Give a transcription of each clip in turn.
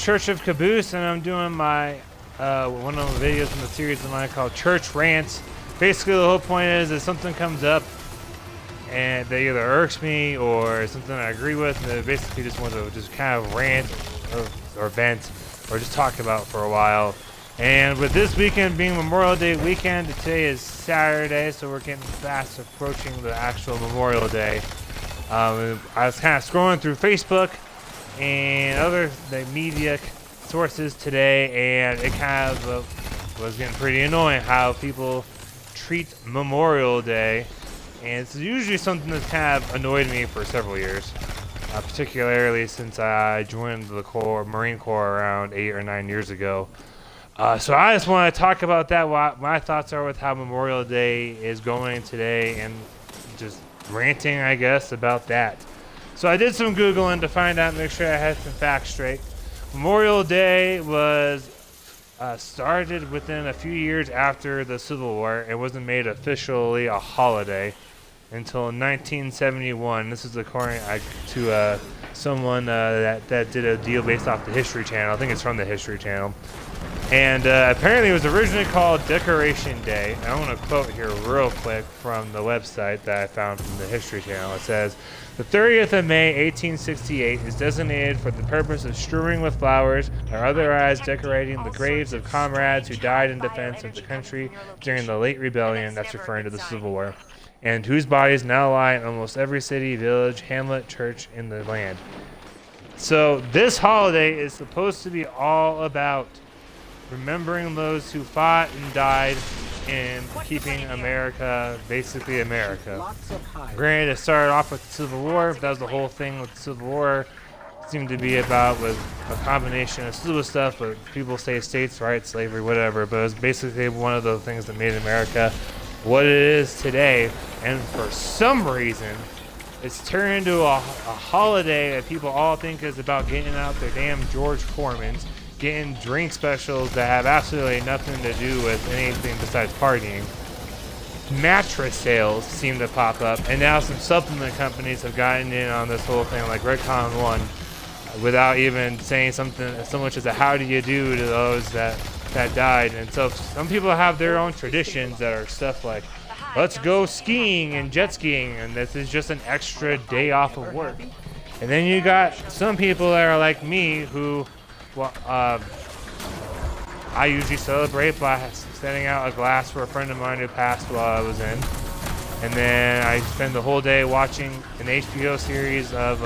Church of Caboose, and I'm doing my one of the videos in the series of mine called Church Rants. Basically, the whole point is that something comes up and they either irks me or something I agree with, and they basically just want to just kind of rant or vent or just talk about for a while. And with this weekend being Memorial Day weekend, today is Saturday, so we're getting fast approaching the actual Memorial Day. I was kind of scrolling through Facebook and other media sources today, and it kind of was getting pretty annoying how people treat Memorial Day. And it's usually something that's kind of annoyed me for several years, particularly since I joined the Marine Corps around 8 or 9 years ago. So I just want to talk about that, what my thoughts are with how Memorial Day is going today, and just ranting, I guess, about that. So I did some Googling to find out, make sure I had some facts straight. Memorial Day was started within a few years after the Civil War. It wasn't made officially a holiday until 1971. This is according to someone that did a deal based off the History Channel. I think it's from the History Channel. And apparently it was originally called Decoration Day. I want to quote here real quick from the website that I found from the History Channel. It says, "The 30th of May, 1868 is designated for the purpose of strewing with flowers or otherwise decorating the graves of comrades who died in defense of the country during the late rebellion," that's referring to the Civil War, "and whose bodies now lie in almost every city, village, hamlet, church in the land." So this holiday is supposed to be all about remembering those who fought and died in keeping America, basically America. Granted, it started off with the Civil War. That was the whole thing with the Civil War. It seemed to be about with a combination of civil stuff, but people say states' rights, slavery, whatever. But it was basically one of the things that made America what it is today. And for some reason, it's turned into a holiday that people all think is about getting out their damn George Foremans, getting drink specials that have absolutely nothing to do with anything besides partying. Mattress sales seem to pop up, and now some supplement companies have gotten in on this whole thing, like Redcon One, without even saying something so much as a how do you do to those that died. And so some people have their own traditions that are stuff like, let's go skiing and jet skiing, and this is just an extra day off of work. And then you got some people that are like me who, well, I usually celebrate by setting out a glass for a friend of mine who passed while I was in. And then I spend the whole day watching an HBO series of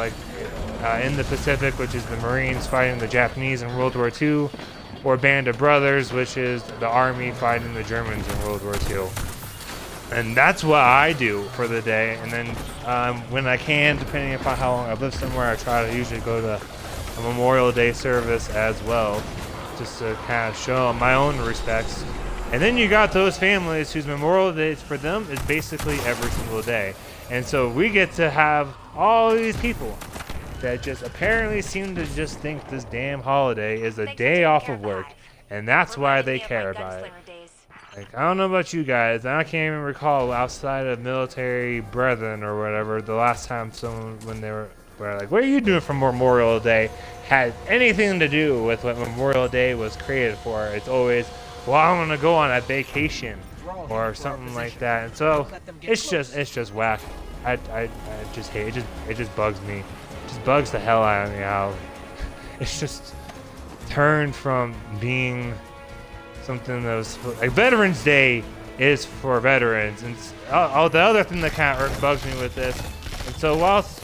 In the Pacific, which is the Marines fighting the Japanese in World War II, or Band of Brothers, which is the Army fighting the Germans in World War II. And that's what I do for the day. And then when I can, depending upon how long I've lived somewhere, I try to usually go to a Memorial Day service as well, just to kind of show my own respects. And then you got those families whose Memorial Day for them is basically every single day. And so we get to have all these people that just apparently seem to just think this damn holiday is a day off of work, and that's why they care about it. Like, I don't know about you guys, I can't even recall outside of military brethren or whatever the last time someone, when they were like, what are you doing for Memorial Day, had anything to do with what Memorial Day was created for. It's always, well, I'm gonna go on a vacation or something like that. And so it's just whack. I just hate it. It just bugs me. It just bugs the hell out of me how it's just turned from being something that was like Veterans Day is for veterans. And the other thing that kind of bugs me with this, and so whilst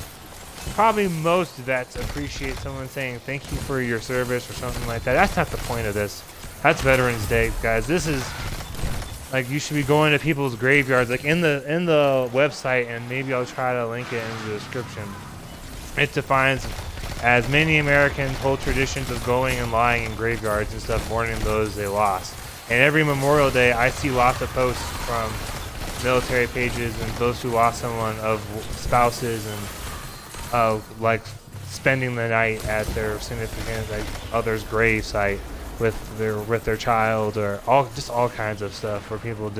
probably most vets appreciate someone saying thank you for your service or something like that, that's not the point of this. That's Veterans Day, guys. This is like, you should be going to people's graveyards, like in the website, and maybe I'll try to link it in the description. It defines as many Americans hold traditions of going and lying in graveyards and stuff, mourning those they lost. And every Memorial Day, I see lots of posts from military pages and those who lost someone, of spouses and like spending the night at their significant other's grave site with their child, or all kinds of stuff where people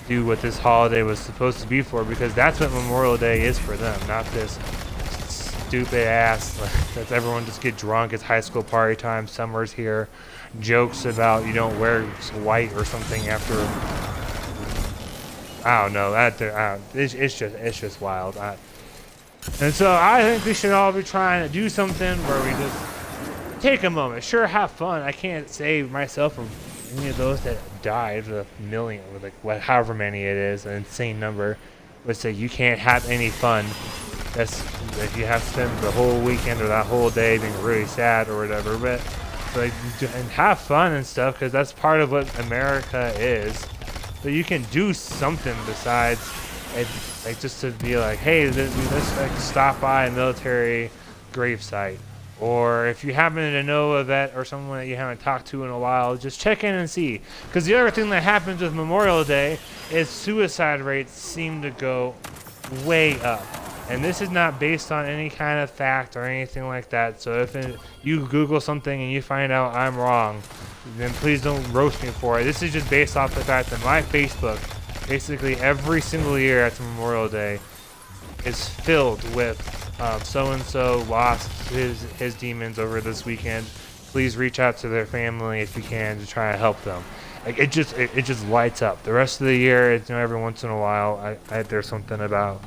do what this holiday was supposed to be for, because that's what Memorial Day is for them, not this stupid ass. That everyone just get drunk. It's high school party time. Summer's here. Jokes about you don't wear white or something after. I don't know. It's just wild. And so I think we should all be trying to do something where we just take a moment. Sure, have fun. I can't say myself or any of those that died, the million, or like however many it is, an insane number, would say you can't have any fun. That's if you have to spend the whole weekend or that whole day being really sad or whatever. But like, and have fun and stuff, because that's part of what America is. But you can do something besides, like just to be like, hey, let's like stop by a military gravesite. Or if you happen to know a vet or someone that you haven't talked to in a while, just check in and see. Because the other thing that happens with Memorial Day is suicide rates seem to go way up. And this is not based on any kind of fact or anything like that. So if you Google something and you find out I'm wrong, then please don't roast me for it. This is just based off the fact that my Facebook, basically every single year after Memorial Day, is filled with so-and-so lost his demons over this weekend. Please reach out to their family if you can to try to help them. Like it just lights up. The rest of the year, every once in a while, there's something about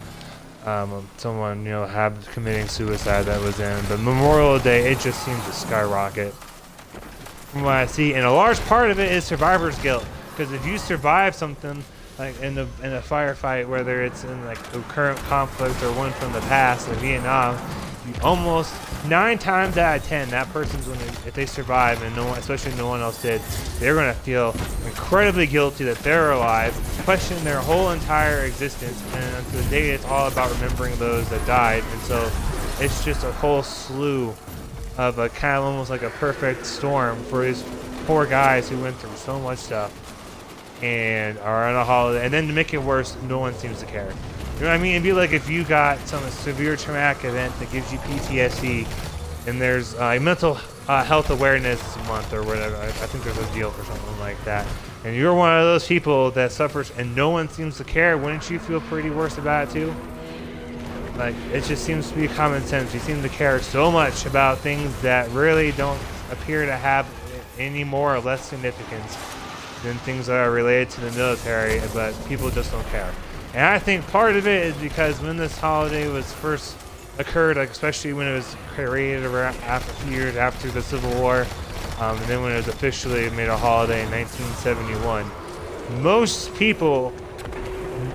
someone committing suicide that was in. But Memorial Day, it just seems to skyrocket from what I see, and a large part of it is survivor's guilt. Because if you survive something like in a firefight, whether it's in like a current conflict or one from the past, like Vietnam, you almost 9 times out of 10, that person's if they survive and especially no one else did, they're gonna feel incredibly guilty that they're alive, question their whole entire existence, and to the day it's all about remembering those that died. And so it's just a whole slew of a kind of almost like a perfect storm for these poor guys who went through so much stuff and are on a holiday. And then to make it worse, no one seems to care. You know what I mean? It'd be like if you got some severe traumatic event that gives you PTSD, and there's a mental health awareness month or whatever. I think there's a deal for something like that. And you're one of those people that suffers and no one seems to care. Wouldn't you feel pretty worse about it too? Like, it just seems to be common sense. You seem to care so much about things that really don't appear to have any more or less significance than things that are related to the military, but people just don't care. And I think part of it is because when this holiday was first occurred, like especially when it was created around a few years after the Civil War, and then when it was officially made a holiday in 1971, most people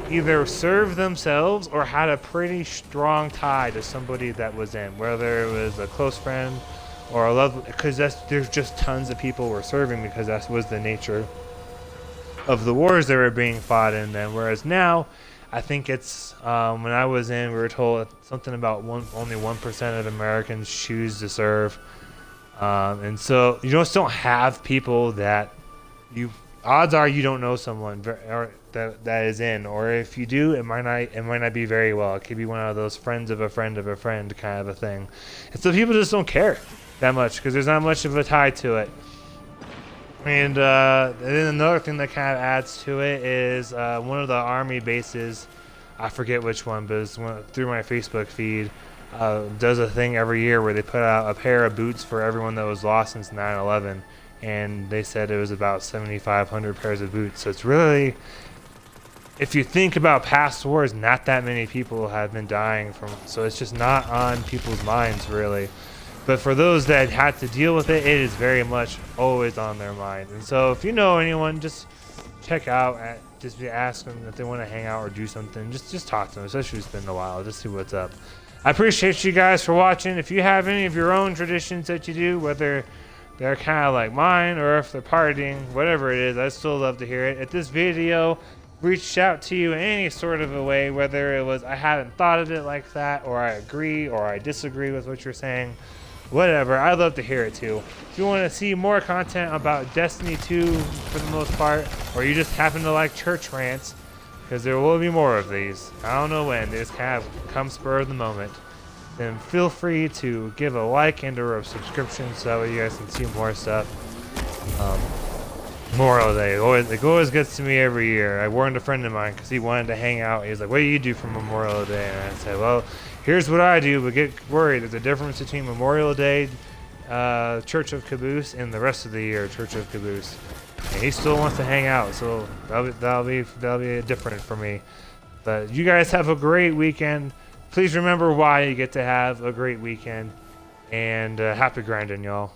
either served themselves or had a pretty strong tie to somebody that was in, whether it was a close friend or a loved, because there's just tons of people were serving because that was the nature of the wars that were being fought in then. Whereas now, I think it's when I was in, we were told something about only 1% of Americans choose to serve, and so you just don't have people that odds are you don't know someone that is in, or if you do, it might not be very well. It could be one of those friends of a friend of a friend kind of a thing, and so people just don't care that much because there's not much of a tie to it. And then another thing that kind of adds to it is one of the Army bases, I forget which one, but it's through my Facebook feed, does a thing every year where they put out a pair of boots for everyone that was lost since 9/11, and they said it was about 7,500 pairs of boots. So it's really, if you think about past wars, not that many people have been dying from, so it's just not on people's minds really. But for those that had to deal with it, it is very much always on their mind. And so if you know anyone, just check out, just ask them if they want to hang out or do something. Just talk to them, especially if it's been a while. Just see what's up. I appreciate you guys for watching. If you have any of your own traditions that you do, whether they're kind of like mine or if they're partying, whatever it is, I'd still love to hear it. If this video reached out to you in any sort of a way, whether it was I haven't thought of it like that, or I agree, or I disagree with what you're saying, whatever, I'd love to hear it too. If you want to see more content about Destiny 2 for the most part, or you just happen to like church rants, because there will be more of these. I don't know when, they just kind of come spur of the moment. Then feel free to give a like and or a subscription so that way you guys can see more stuff. Memorial Day, it always gets to me every year. I warned a friend of mine because he wanted to hang out. He was like, what do you do for Memorial Day? And I said, well, here's what I do, but get worried. There's a difference between Memorial Day, Church of Caboose, and the rest of the year, Church of Caboose. And he still wants to hang out, so that'll be different for me. But you guys have a great weekend. Please remember why you get to have a great weekend, and happy grinding, y'all.